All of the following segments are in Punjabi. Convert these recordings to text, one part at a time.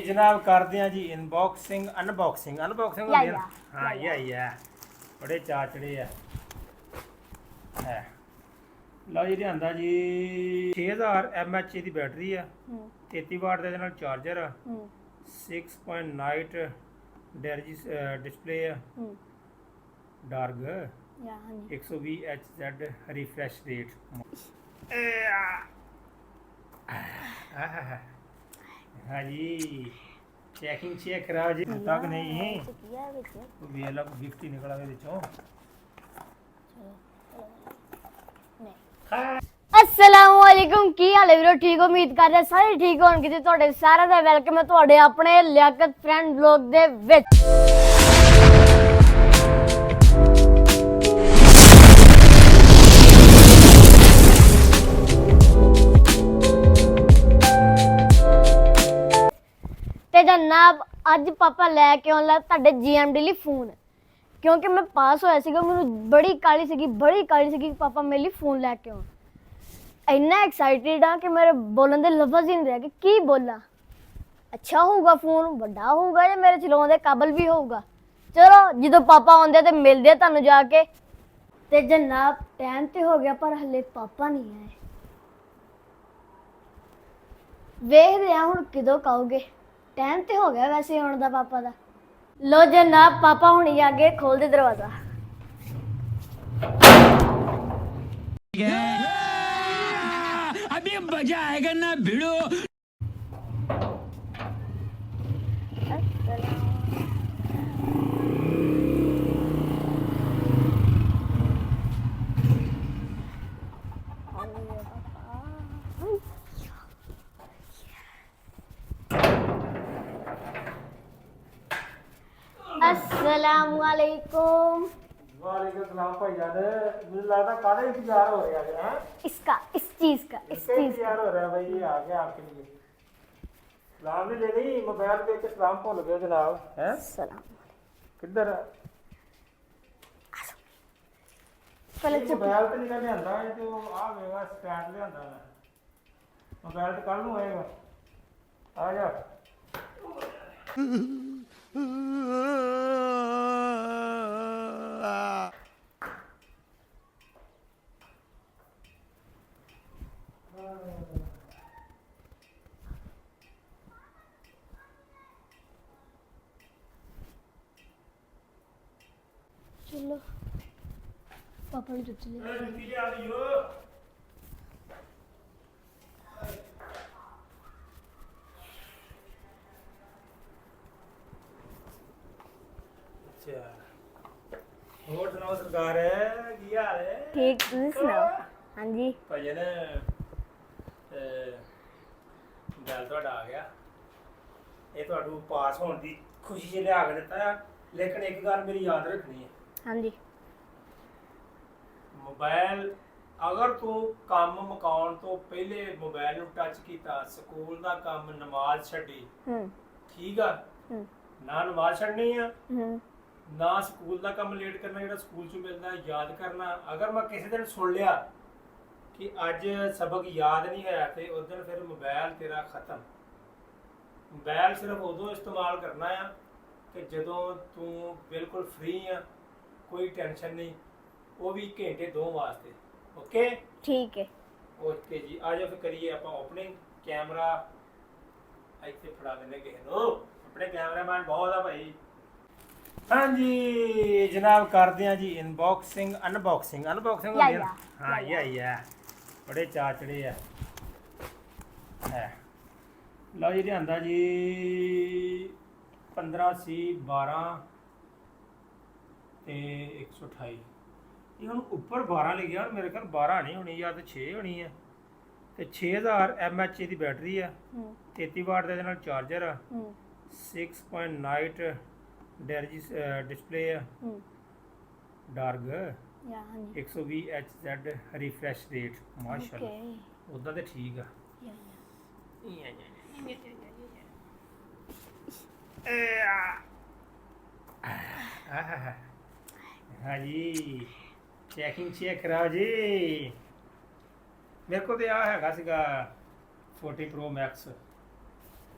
जनाब करते हैं जी इनबॉक्सिंग अनबॉक्सिंग अनबॉक्सिंग होती है हाँ यही है बड़े चाचड़े है लो जी लिया जी 6000 mAh की बैटरी है 33 वाट का ਇਹਦੇ चार्जर है 6.9 डिस्प्ले है डार्क 120 Hz रिफ्रेश रेट हाँ जी चेकिंग चेक कराओ जी तक नहीं तो भी अलग गिफ्ट ही निकला विचों अस्सलामुअलैकुम की हाल है वीरो ठीक हो उम्मीद कर रहे सारे ठीक होणगे ते ਤੁਹਾਡੇ ਸਾਰਿਆਂ ਦਾ ਵੈਲਕਮ ਹੈ ਤੁਹਾਡੇ ਆਪਣੇ ਲਿਆਕਤ ਫਰੈਂਡ ਵਲੌਗ ਦੇ ਵਿੱਚ ਤੇ ਜਨਾਬ ਅੱਜ ਪਾਪਾ ਲੈ ਕੇ ਆਉਣ ਲੱਗਾ ਤੁਹਾਡੇ ਜੀਐਮਡੀ ਲਈ ਫੋਨ ਕਿਉਂਕਿ ਮੈਂ ਪਾਸ ਹੋਇਆ ਸੀਗਾ ਮੈਨੂੰ ਬੜੀ ਕਾਲੀ ਸੀਗੀ ਪਾਪਾ ਮੇਰੇ ਲਈ ਫੋਨ ਲੈ ਕੇ ਆਉਣ ਇੰਨਾ ਐਕਸਾਈਟਿਡ ਆ ਕਿ ਮੇਰੇ ਬੋਲਣ ਦੇ ਲਫ਼ਜ਼ ਹੀ ਨਹੀਂ ਰਹਿ ਗਏ ਕੀ ਬੋਲਾਂ ਅੱਛਾ ਹੋਊਗਾ ਫੋਨ ਵੱਡਾ ਹੋਊਗਾ ਜਾਂ ਮੇਰੇ ਚਲਾਉਣ ਦੇ ਕਾਬਲ ਵੀ ਹੋਊਗਾ ਚਲੋ ਜਦੋਂ ਪਾਪਾ ਆਉਂਦੇ ਤੇ ਮਿਲਦੇ ਤੁਹਾਨੂੰ ਜਾ ਕੇ ਤੇ ਜਨਾਬ ਟਾਈਮ ਤੇ ਹੋ ਗਿਆ ਪਰ ਹਲੇ ਪਾਪਾ ਨਹੀਂ ਆਏ ਵੇਖਦੇ ਆ ਹੁਣ ਕਿਦੋਂ ਕਹੋਗੇ ਟਾਈਮ ਤੇ ਹੋ ਗਿਆ ਵੈਸੇ ਆਉਣ ਦਾ ਪਾਪਾ ਦਾ लो जनाब पापा हुणी आगे खोल दे दरवाजा अभी मजा आएगा ना भिड़ो अस्सलामुअलैकुम वालेकुम सलाम भाईजान मुझे लगता काले इंतजार हो रहा है इसका इस चीज का इंतजार हो रहा है भाई ये आ गया आपके लिए सलाम नहीं लेनी मोबाइल पे के सलाम भूल गए जनाब हैं सलाम किधर पहले चुप मोबाइल पे निकल आंदा है तो आ वेगा स्टैंड ले आंदा है मोबाइल तो कल नु आएगा आ जा चलो पापा ने जुत्ती ले जुत्ती ले आ लियो अच्छा ਹੋਰ ਸੁਣਾਓ ਸਰਕਾਰ ਕੀ ਹਾਲ ਹੈ ठीक तुम सुनाओ हाँ जी ਭਜਨ ਗੱਲ ਤੁਹਾਡਾ ਆ ਗਿਆ ਇਹ ਤੁਹਾਨੂੰ ਪਾਸ ਹੋਣ ਦੀ ਖੁਸ਼ੀ 'ਚ ਲਿਆ ਕੇ ਦਿੱਤਾ ਆ ਲੇਕਿਨ ਇੱਕ ਗੱਲ ਮੇਰੀ ਯਾਦ ਰੱਖਣੀ ਹੈ हाँ जी ਮੋਬਾਈਲ ਅਗਰ ਤੂੰ ਕੰਮ ਮੁਕਾਉਣ ਤੋਂ ਪਹਿਲੇ ਮੋਬਾਈਲ ਨੂੰ ਟੱਚ ਕੀਤਾ ਸਕੂਲ ਦਾ ਕੰਮ ਨਮਾਜ਼ ਛੱਡੀ ਠੀਕ ਆ ਨਾ ਨਮਾਜ਼ ਛੱਡਣੀ ਆ ਨਾ ਸਕੂਲ ਦਾ ਕੰਮ ਲੇਟ ਕਰਨਾ ਜਿਹੜਾ ਸਕੂਲ ਚੋਂ ਮਿਲਦਾ ਯਾਦ ਕਰਨਾ ਅਗਰ ਮੈਂ ਕਿਸੇ ਦਿਨ ਸੁਣ ਲਿਆ ਕਿ ਅੱਜ ਸਬਕ ਯਾਦ ਨਹੀਂ ਹੋਇਆ ਤੇ ਉਸ ਦਿਨ ਫਿਰ ਮੋਬਾਈਲ ਤੇਰਾ ਖਤਮ ਮੋਬਾਈਲ ਸਿਰਫ ਉਦੋਂ ਇਸਤੇਮਾਲ ਕਰਨਾ ਆ ਕਿ ਜਦੋਂ ਤੂੰ ਬਿਲਕੁਲ ਫ੍ਰੀ ਆ ਕੋਈ ਟੈਨਸ਼ਨ ਨਹੀਂ ਉਹ ਵੀ ਘੰਟੇ ਦੋ ਵਾਸਤੇ ਓਕੇ ठीक है ਓਕੇ ਜੀ ਆ ਜਾਓ ਫਿਰ ਕਰੀਏ ਆਪਾਂ ਓਪਨਿੰਗ ਕੈਮਰਾ ਇੱਥੇ ਫੜਾ ਦਿੰਦੇ ਕਿਸੇ ਨੂੰ ਆਪਣੇ ਕੈਮਰਾਮੈਨ ਬਹੁਤ ਆ ਭਾਈ ਹਾਂਜੀ ਜਨਾਬ ਕਰਦੇ ਆ ਜੀ ਇਨਬॉक्सिंग ਅਨਬॉक्सिंग ਅਨਬॉक्सिंग ਹੁੰਦੀ ਹੈ ਹਾਂ ਇਹ ਹੈ ਬੜੇ ਚਾਚੜੇ ਹੈ ਲਓ ਜੀ ਲਿਆਂਦਾ ਜੀ 15C 12 ਤੇ 128 ਇਹ ਹੁਣ ਉੱਪਰ 12 ਲਿਖਿਆ ਔਰ ਮੇਰੇ ਖਿਆਲ 12 ਨਹੀਂ ਹੋਣੀ ਜਾਂ ਤਾਂ 6 ਹੋਣੀ ਹੈ ਤੇ 6000 mAh ਦੀ ਬੈਟਰੀ ਆ 33 ਵਾਟ ਦਾ ਇਹਦੇ ਨਾਲ ਚਾਰਜਰ ਆ 6.9 डिस्प्ले है डार्क 120 Hz रिफ्रेश रेट माशाल्लाह उदा तो ठीक है हाँ जी चेकिंग चेक कराओ जी मेरे को तो आ है 40 Pro Max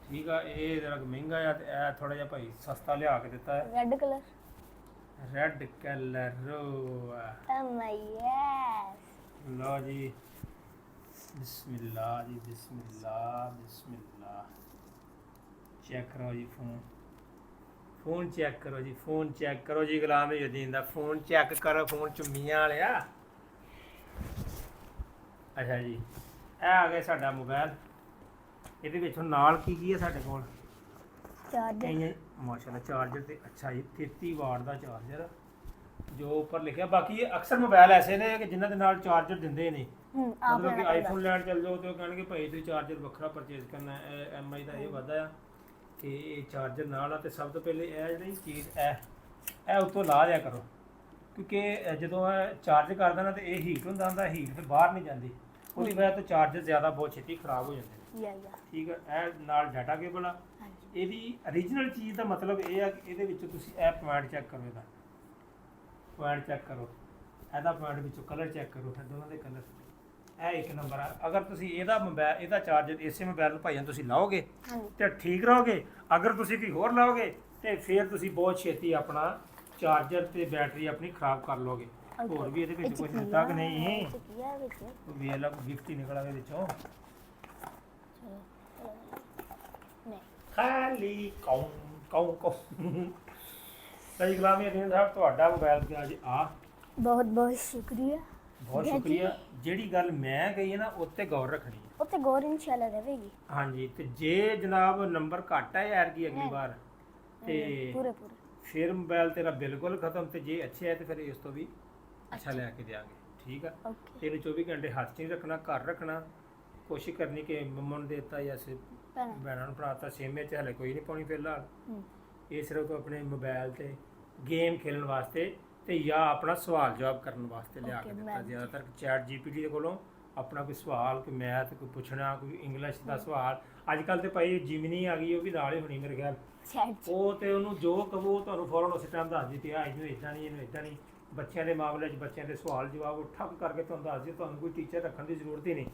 ਠੀਕ ਆ। ਇਹ ਜਰਾ ਮਹਿੰਗਾ ਆ ਤੇ ਇਹ ਥੋੜਾ ਜਿਹਾ ਭਾਈ ਸਸਤਾ ਲਿਆ ਕੇ ਦਿੱਤਾ ਹੈ। ਰੈੱਡ ਕਲਰ ਰੈੱਡ ਕਲਰ ਓ ਮਾਈ ਯੈਸ ਲਓ ਜੀ ਬਿਸਮਿਲ੍ਲਾ ਜੀ ਬਿਸਮਿਲ੍ਲਾ ਚੈੱਕ ਕਰੋ ਜੀ ਫੋਨ ਚੈੱਕ ਕਰੋ ਜੀ ਗੁਲਾਮ ਨਬੀਉਦੀਨ ਦਾ ਫੋਨ ਚੈੱਕ ਕਰੋ ਫੋਨ ਚੁੰਮੀਆਂ ਵਾਲਿਆ। ਅੱਛਾ ਜੀ ਇਹ ਆ ਗਿਆ ਸਾਡਾ ਮੋਬਾਈਲ। ਇਹਦੇ ਵਿੱਚ ਹੁਣ ਨਾਲ ਕੀ ਹੈ ਸਾਡੇ ਕੋਲ ਚਾਰਜਰ ਮਾਸ਼ਾਅੱਲਾ ਚਾਰਜਰ ਤੇ ਅੱਛਾ ਜੀ 33 ਵਾਟ ਦਾ ਚਾਰਜਰ ਜੋ ਉੱਪਰ ਲਿਖਿਆ। ਬਾਕੀ ਇਹ ਅਕਸਰ ਮੋਬਾਈਲ ਐਸੇ ਨੇ ਕਿ ਜਿਨ੍ਹਾਂ ਦੇ ਨਾਲ ਚਾਰਜਰ ਦਿੰਦੇ ਨੇ। ਮਤਲਬ ਕਿ ਆਈਫੋਨ ਲੈਣ ਚੱਲ ਜਾਓ ਤੇ ਉਹ ਕਹਿਣਗੇ ਭਾਈ ਤੁਸੀਂ ਚਾਰਜਰ ਵੱਖਰਾ ਪਰਚੇਜ਼ ਕਰਨਾ ਹੈ। MI ਦਾ ਇਹ ਵਾਧਾ ਆ ਕਿ ਇਹ ਚਾਰਜਰ ਨਾਲ ਆ। ਤੇ ਸਭ ਤੋਂ ਪਹਿਲੇ ਇਹ ਜਿਹੜੀ ਚੀਜ਼ ਇਹ ਉੱਤੋਂ ਲਾ ਲਿਆ ਕਰੋ ਕਿਉਂਕਿ ਜਦੋਂ ਇਹ ਚਾਰਜ ਕਰਦਾ ਨਾ ਤੇ ਇਹ ਹੀਟ ਹੁੰਦਾ ਹੀਟ ਫਿਰ ਬਾਹਰ ਨਹੀਂ ਜਾਂਦੀ। ਉਹਦੀ ਵਜ੍ਹਾ ਤੋਂ ਚਾਰਜਰ ਜ਼ਿਆਦਾ ਬਹੁਤ ਛੇਤੀ ਖਰਾਬ ਹੋ ਜਾਂਦੇ ਨੇ। ਠੀਕ ਹੈ। ਇਹ ਨਾਲ ਡਾਟਾ ਕੇਬਲ ਆ। ਇਹਦੀ ਓਰੀਜਨਲ ਚੀਜ਼ ਦਾ ਮਤਲਬ ਇਹ ਆ ਕਿ ਇਹਦੇ ਵਿੱਚ ਤੁਸੀਂ ਇਹ ਪੁਆਇੰਟ ਚੈੱਕ ਕਰੋ। ਇਹਦਾ ਪੁਆਇੰਟ ਚੈੱਕ ਕਰੋ। ਇਹਦਾ ਪੁਆਇੰਟ ਵਿੱਚੋਂ ਕਲਰ ਚੈੱਕ ਕਰੋ। ਫਿਰ ਦੋਨਾਂ ਦੇ ਕਲਰ ਇਹ ਇੱਕ ਨੰਬਰ ਆ। ਅਗਰ ਤੁਸੀਂ ਇਹਦਾ ਚਾਰਜਰ ਇਸੇ ਮੋਬਾਈਲ ਨੂੰ ਭਾਈਆਂ ਤੁਸੀਂ ਲਾਓਗੇ ਤੇ ਠੀਕ ਰਹੋਗੇ। ਅਗਰ ਤੁਸੀਂ ਕੋਈ ਹੋਰ ਲਾਓਗੇ ਤੇ ਫਿਰ ਤੁਸੀਂ ਬਹੁਤ ਛੇਤੀ ਆਪਣਾ ਚਾਰਜਰ ਤੇ ਬੈਟਰੀ ਆਪਣੀ ਖਰਾਬ ਕਰ ਲਓਗੇ। ਹੋਰ ਵੀ ਇਹਦੇ ਵਿੱਚ ਕੁਝ ਦਿੱਤਾ ਕਿ ਨਹੀਂ ਵੇਖ ਲਾ ਗਿਫਟ ਹੀ ਨਿਕਲ ਆਵੇ ਵਿੱਚੋਂ ਖਾਲੀ ਕੌਂ ਸਹੀ ਗੁਲਾਮ ਨਬੀਉਦੀਨ ਸਾਹਿਬ ਤੁਹਾਡਾ ਮੋਬਾਈਲ ਤੇ ਅੱਜ ਬਹੁਤ ਬਹੁਤ ਸ਼ੁਕਰੀਆ। ਜਿਹੜੀ ਗੱਲ ਮੈਂ ਕਹੀ ਹੈ ਨਾ ਉੱਤੇ ਗੌਰ ਰੱਖਣੀ ਹੈ। ਉੱਤੇ ਗੌਰ ਇਨਸ਼ਾਅੱਲਾ ਰਹੇਗੀ। ਹਾਂਜੀ ਤੇ ਜੇ ਜਨਾਬ ਨੰਬਰ ਘੱਟ ਹੈ ਯਾਰ ਕੀ ਅਗਲੀ ਵਾਰ ਤੇ ਪੂਰੇ ਫਿਰ ਮੋਬਾਈਲ ਤੇਰਾ ਬਿਲਕੁਲ ਖਤਮ। ਤੇ ਜੇ ਅੱਛੇ ਹੈ ਤੇ ਫਿਰ ਇਸ ਤੋਂ ਵੀ ਅੱਛਾ ਲੈ ਕੇ ਦਿਆਂਗੇ। ਠੀਕ ਆ। ਇਹਨੂੰ 24 ਘੰਟੇ ਹੱਥ 'ਚ ਨਹੀਂ ਰੱਖਣਾ ਘਰ ਰੱਖਣਾ। ਕੋਸ਼ਿਸ਼ ਕਰਨੀ ਕਿ ਮੰਮਾ ਨੂੰ ਦੇਤਾ ਜਾਂ ਭੈਣਾਂ ਨੂੰ ਭਰਾਤਾ ਸੇਮੇ 'ਚ ਹਲੇ ਕੋਈ ਨਹੀਂ ਪਾਉਣੀ ਫਿਲਹਾਲ। ਇਹ ਸਿਰਫ ਤੂੰ ਆਪਣੇ ਮੋਬਾਈਲ ਤੇ ਗੇਮ ਖੇਲਣ ਵਾਸਤੇ ਤੇ ਜਾਂ ਆਪਣਾ ਸਵਾਲ ਜਵਾਬ ਕਰਨ ਵਾਸਤੇ ਲਿਆ ਕੇ ਦਿੱਤਾ। ਜ਼ਿਆਦਾਤਰ ਚੈਟ GPT ਦੇ ਕੋਲੋਂ ਆਪਣਾ ਕੋਈ ਸਵਾਲ ਕੋਈ ਮੈਥ ਕੋਈ ਪੁੱਛਣਾ ਕੋਈ ਇੰਗਲਿਸ਼ ਦਾ ਸਵਾਲ। ਅੱਜ ਕੱਲ੍ਹ ਤੇ ਭਾਈ ਜਿਮਨੀ ਆ ਗਈ ਉਹ ਵੀ ਨਾਲ ਹੀ ਹੋਣੀ ਮੇਰੇ ਖਿਆਲ। ਉਹ ਤੇ ਉਹਨੂੰ ਜੋ ਕਹੋ ਤੁਹਾਨੂੰ ਫੌਰਨ ਉਸੇ ਟਾਈਮ ਦੱਸ ਦਿੱਤੀ ਆ ਇਹਨੂੰ ਇੱਦਾਂ ਨਹੀਂ ਇਹਨੂੰ ਇੱਦਾਂ ਨਹੀਂ। ਬੱਚਿਆਂ ਦੇ ਮਾਮਲੇ 'ਚ ਬੱਚਿਆਂ ਦੇ ਸਵਾਲ ਜਵਾਬ ਉਹ ਠੱਪ ਕਰਕੇ ਤੁਹਾਨੂੰ ਦੱਸ ਦਿਓ। ਤੁਹਾਨੂੰ ਕੋਈ ਟੀਚਰ ਰੱਖਣ ਦੀ ਜ਼ਰੂਰਤ ਹੀ ਨਹੀਂ।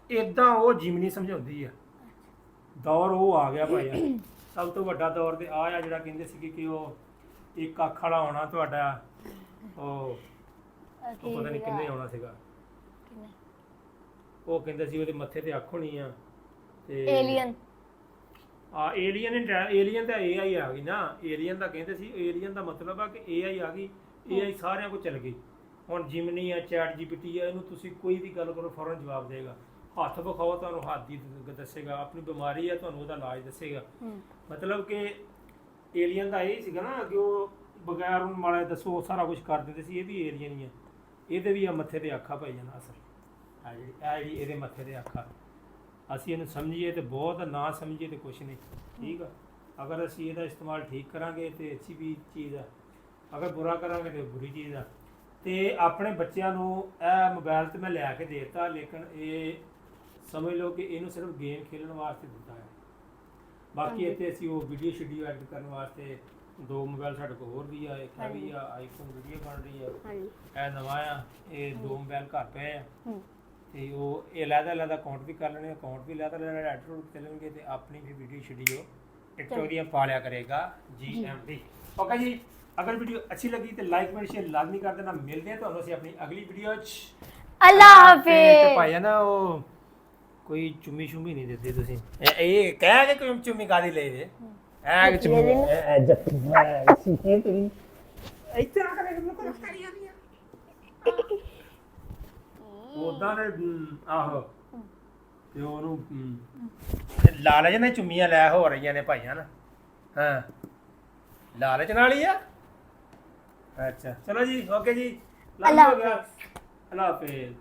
ਇੱਦਾਂ ਉਹ ਜਿਮਨੀ ਸਮਝਾਉਂਦੀ ਆ। ਦੌਰ ਉਹ ਆ ਗਿਆ ਭਾਈ। ਸਭ ਤੋਂ ਵੱਡਾ ਦੌਰ ਤੇ ਆ ਜਿਹੜਾ ਕਹਿੰਦੇ ਸੀਗੇ ਕਿ ਉਹ ਇੱਕ ਅੱਖ ਵਾਲਾ ਆਉਣਾ ਤੁਹਾਡਾ ਉਹ ਪਤਾ ਨਹੀਂ ਕਿੰਨੇ ਆਉਣਾ ਸੀਗਾ। ਉਹ ਕਹਿੰਦੇ ਸੀ ਉਹਦੇ ਮੱਥੇ ਤੇ ਅੱਖ ਹੋਣੀ ਆ ਤੇ ਏਲੀਅਨ ਤਾਂ AI ਆ ਗਈ ਨਾ। ਏਲੀਅਨ ਦਾ ਕਹਿੰਦੇ ਸੀ। ਏਲੀਅਨ ਦਾ ਮਤਲਬ ਆ ਕਿ AI ਆ ਗਈ। AI ਸਾਰਿਆਂ ਕੋਲ ਚੱਲ ਗਈ। ਹੁਣ ਜਿਮਨੀ ਆ ਚੈਟ GPT ਆ ਇਹਨੂੰ ਤੁਸੀਂ ਕੋਈ ਵੀ ਗੱਲ ਕਰੋ ਫੌਰਨ ਜਵਾਬ ਦੇਗਾ। ਹੱਥ ਵਿਖਾਓ ਤੁਹਾਨੂੰ ਹੱਥ ਦੀ ਦੱਸੇਗਾ। ਆਪਣੀ ਬਿਮਾਰੀ ਆ ਤੁਹਾਨੂੰ ਉਹਦਾ ਇਲਾਜ ਦੱਸੇਗਾ। ਮਤਲਬ ਕਿ ਏਲੀਅਨ ਦਾ ਇਹ ਸੀਗਾ ਨਾ ਕਿ ਉਹ ਬਗੈਰ ਉਹਨੂੰ ਮਾੜਾ ਦੱਸੋ ਸਾਰਾ ਕੁਝ ਕਰ ਦਿੰਦੇ ਸੀ। ਇਹ ਵੀ ਏਲੀਅਨ ਹੀ ਆ। ਇਹਦੇ ਵੀ ਆ ਮੱਥੇ ਤੇ ਅੱਖਾਂ ਪਾਈ ਜਾਣਾ ਅਸਲ ਜਿਹੜੀ ਇਹਦੇ ਮੱਥੇ ਤੇ ਅੱਖਾਂ। ਅਸੀਂ ਇਹਨੂੰ ਸਮਝੀਏ ਤੇ ਬਹੁਤ ਨਾ ਸਮਝੀਏ ਤੇ ਕੁਛ ਨਹੀਂ। ਠੀਕ ਆ। ਅਗਰ ਅਸੀਂ ਇਹਦਾ ਇਸਤੇਮਾਲ ਠੀਕ ਕਰਾਂਗੇ ਤੇ ਅੱਛੀ ਵੀ ਚੀਜ਼ ਆ। ਅਗਰ ਬੁਰਾ ਕਰਾਂਗੇ ਤੇ ਬੁਰੀ ਚੀਜ਼ ਆ। ਤੇ ਆਪਣੇ ਬੱਚਿਆਂ ਨੂੰ ਇਹ ਮੋਬਾਈਲ ਤੇ ਮੈਂ ਲਿਆ ਕੇ ਦੇ ਦਿੱਤਾ ਲੇਕਿਨ ਇਹ ਸਮਝ ਲਓ ਕਿ ਇਹਨੂੰ ਸਿਰਫ ਗੇਮ ਖੇਲਣ ਵਾਸਤੇ ਦਿੱਤਾ ਹੈ। ਬਾਕੀ ਇੱਥੇ ਅਸੀਂ ਉਹ ਵੀਡੀਓ ਐਡਿਟ ਕਰਨ ਵਾਸਤੇ 2 ਮੋਬਾਈਲ ਸਾਡੇ ਕੋਲ ਹੋਰ ਵੀ ਆ। ਇੱਕ ਹੈ ਵੀ ਆ ਆਈਫੋਨ ਵੀਡੀਓ ਬਣ ਰਹੀ ਆ। ਇਹ ਨਵਾਂ ਆ। ਇਹ 2 ਮੋਬਾਈਲ ਘਰ ਪਏ ਆ ਤੇ ਉਹ ਇਹ ਅਲੱਗ ਅਕਾਊਂਟ ਵੀ ਕਰ ਲੈਣੇ। ਅਕਾਊਂਟ ਵੀ ਅਲੱਗ ਐਡਿਟ ਚੱਲਣਗੇ ਤੇ ਆਪਣੀ ਵੀ ਵੀਡੀਓ ਟਿਕਟੋਕ ਦੀਆਂ ਪਾ ਲਿਆ ਕਰੇਗਾ GMD। ਓਕੇ ਜੀ। ਅਗਰ ਵੀਡੀਓ ਅੱਛੀ ਲੱਗੀ ਤੇ ਲਾਈਕ ਕਮੈਂਟ ਸ਼ੇਅਰ ਲਾਜ਼ਮੀ ਕਰ ਦੇਣਾ। ਮਿਲਦੇ ਹਾਂ ਤੁਹਾਨੂੰ ਅਸੀਂ ਆਪਣੀ ਅਗਲੀ ਵੀਡੀਓ 'ਚ। ਅੱਲਾ ਹਾਫਿਜ਼। ਤੇ ਭਾਈ ਨਾ ਉਹ ਕੋਈ ਚੁੰਮੀ ਨਹੀਂ ਦਿੱਤੀ ਤੁਸੀਂ। ਇਹ ਕਹਿ ਕੇ ਕੋਈ ਚੁੰਮੀ ਕਾਦੀ ਲਈ ਦੇ ਐ ਕਿ ਚੁੰਮੀ ਜੱਫੀ ਸੀ ਤੇਰੀ ਇੱਥੇ ਆ ਕੇ ਮੈਨੂੰ ਕੋਈ ਕਰੀ ਜਾਂਦੀ ਆ ਉਦਾਂ ਦੇ ਆਹੋ ਤੇ ਉਹਨੂੰ ਲਾਲਚ ਨੇ ਚੁੰਮੀਆਂ ਲੈ ਹੋ ਰਹੀਆਂ ਨੇ ਭਾਈਆਂ ਨਾ। ਹਾਂ ਲਾਲਚ ਨਾਲ ਹੀ ਆ। ਅੱਛਾ ਚਲੋ ਜੀ ਓਕੇ ਜੀ। ਅੱਲਾ ਹਾਫਿਜ਼।